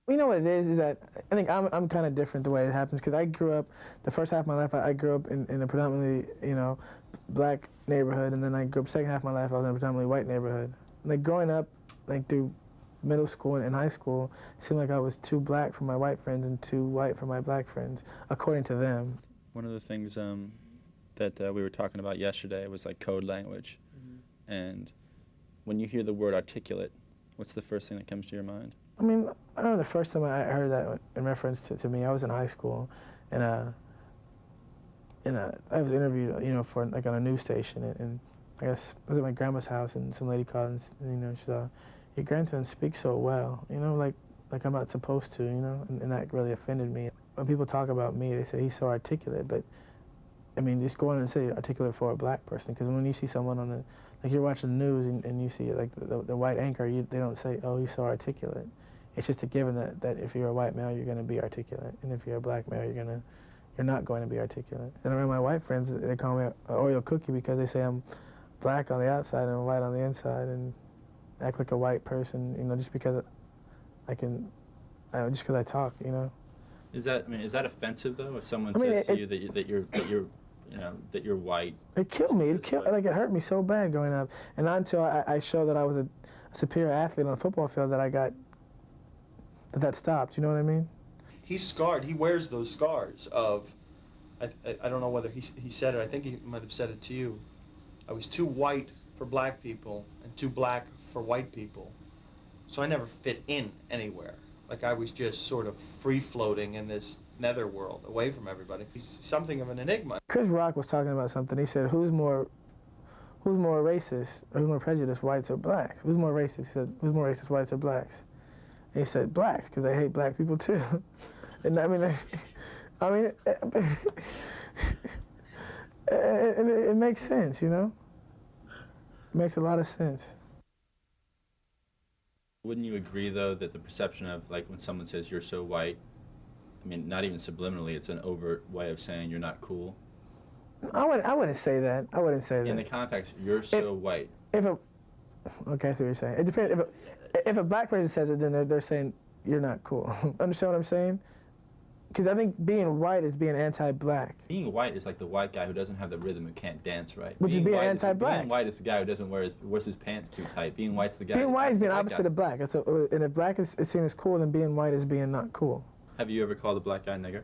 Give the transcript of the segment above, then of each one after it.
You know what it is that I think I'm kind of different the way it happens because I grew up, the first half of my life I grew up in a predominantly, black neighborhood, and then I grew up second half of my life I was in a predominantly white neighborhood. Like growing up, like through middle school and high school, it seemed like I was too black for my white friends and too white for my black friends, according to them. One of the things that we were talking about yesterday was like code language. And when you hear the word articulate, what's the first thing that comes to your mind? I mean, I remember the first time I heard that in reference to me, I was in high school, and I was interviewed, for like on a news station, and I guess I was at my grandma's house, and some lady called, and she said, "Your grandson speaks so well, like I'm not supposed to, and that really offended me. When people talk about me, they say he's so articulate, but I mean, just go on and say articulate for a black person, because when you see someone like you're watching the news and you see like the white anchor, they don't say, oh, he's so articulate. It's just a given that if you're a white male, you're going to be articulate, and if you're a black male, you're not going to be articulate. And around my white friends, they call me an Oreo cookie because they say I'm black on the outside and white on the inside, and act like a white person, just because just because I talk, Is that offensive though? If someone says to you that you're white, it killed me. It hurt me so bad growing up, and not until I showed that I was a superior athlete on the football field that stopped. You know what I mean? He's scarred. He wears those scars of, I don't know whether he said it. I think he might have said it to you. I was too white for black people and too black for white people, so I never fit in anywhere. Like I was just sort of free-floating in this netherworld, away from everybody. He's something of an enigma. Chris Rock was talking about something. He said, who's more racist or who's more prejudiced, whites or blacks? Who's more racist? He said, who's more racist, whites or blacks? And he said, blacks, because they hate black people too. And I mean, it makes sense, It makes a lot of sense. Wouldn't you agree though that the perception of like when someone says you're so white, I mean, not even subliminally, it's an overt way of saying you're not cool? I wouldn't say that. I wouldn't say that. In the context, you're so white. Okay, I see what you're saying. It depends. If a black person says it, then they're saying you're not cool. Understand what I'm saying? Because I think being white is being anti-black. Being white is like the white guy who doesn't have the rhythm and can't dance right. Which is being anti-black. Being white is the guy who doesn't wears his pants too tight. Being white's the guy. Being white is being opposite of black. And if black is seen as cool, then being white is being not cool. Have you ever called a black guy nigger?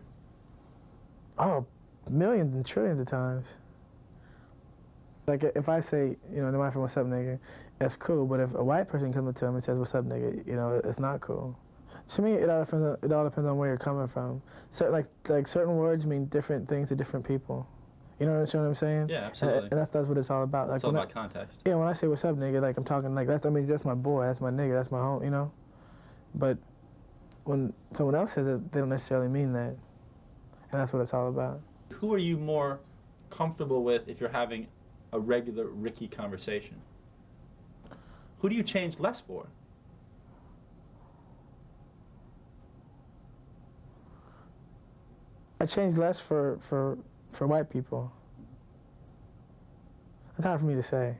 Oh, millions and trillions of times. Like if I say, to my friend, what's up, nigga, that's cool. But if a white person comes up to him and says, what's up, nigga, it's not cool. To me, it all depends on where you're coming from. So like certain words mean different things to different people. You know what I'm saying? Yeah, absolutely. And that's what it's all about. Like, it's all about context. Yeah, when I say what's up, nigga, like I'm talking like that's my boy, that's my nigga, that's my home, But when someone else says it, they don't necessarily mean that. And that's what it's all about. Who are you more comfortable with if you're having a regular Ricky conversation? Who do you change less for? I change less for white people. It's hard for me to say.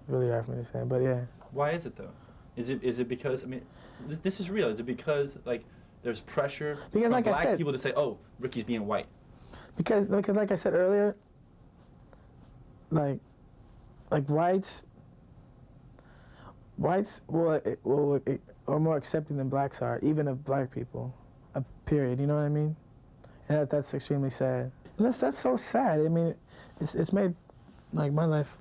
Really hard for me to say, but yeah. Why is it though? Is it because, I mean, this is real. Is it because like there's pressure from like black people to say, oh, Ricky's being white? Because like I said earlier, like whites are more accepting than blacks are, even of black people. Period. You know what I mean? And that's extremely sad. And that's so sad. I mean, it's made like my life,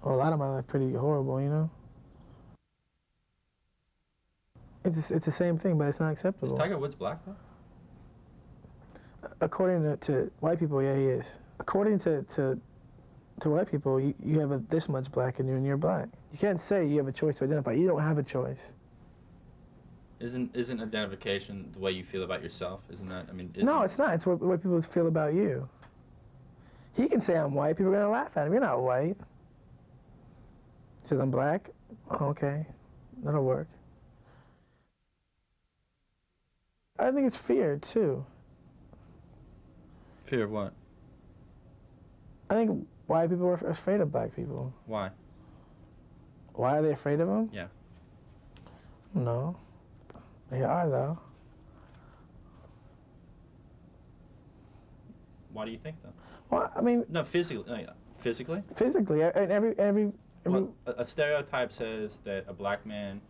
or a lot of my life, pretty horrible. It's the same thing, but it's not acceptable. Is Tiger Woods black though? According to white people, yeah, he is. According to white people, you have this much black in you, and you're black. You can't say you have a choice to identify. You don't have a choice. Isn't identification the way you feel about yourself? Isn't that, I mean... No, it's not. It's what people feel about you. He can say I'm white. People are going to laugh at him. You're not white. He says I'm black. Oh, okay. That'll work. I think it's fear, too. Fear of what? I think white people are afraid of black people. Why? Why are they afraid of them? Yeah. No. They are, though. Why do you think that? Well, I mean, No, physically. Physically? physically, and every Well, a stereotype says that a black man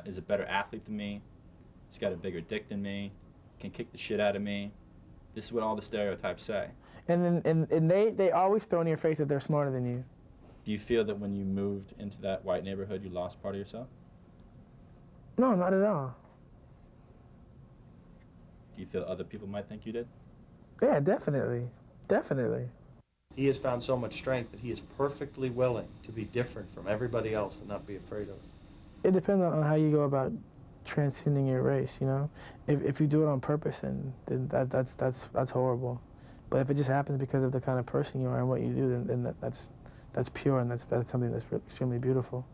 is a better athlete than me. He's got a bigger dick than me. Can kick the shit out of me. This is what all the stereotypes say. and they always throw in your face that they're smarter than you. Do you feel that when you moved into that white neighborhood, you lost part of yourself? No, not at all. Do you feel other people might think you did? Yeah, definitely, definitely. He has found so much strength that he is perfectly willing to be different from everybody else and not be afraid of it. It depends on how you go about transcending your race. You know, if you do it on purpose, then that's horrible. But if it just happens because of the kind of person you are and what you do, then that's pure, and that's something that's extremely beautiful.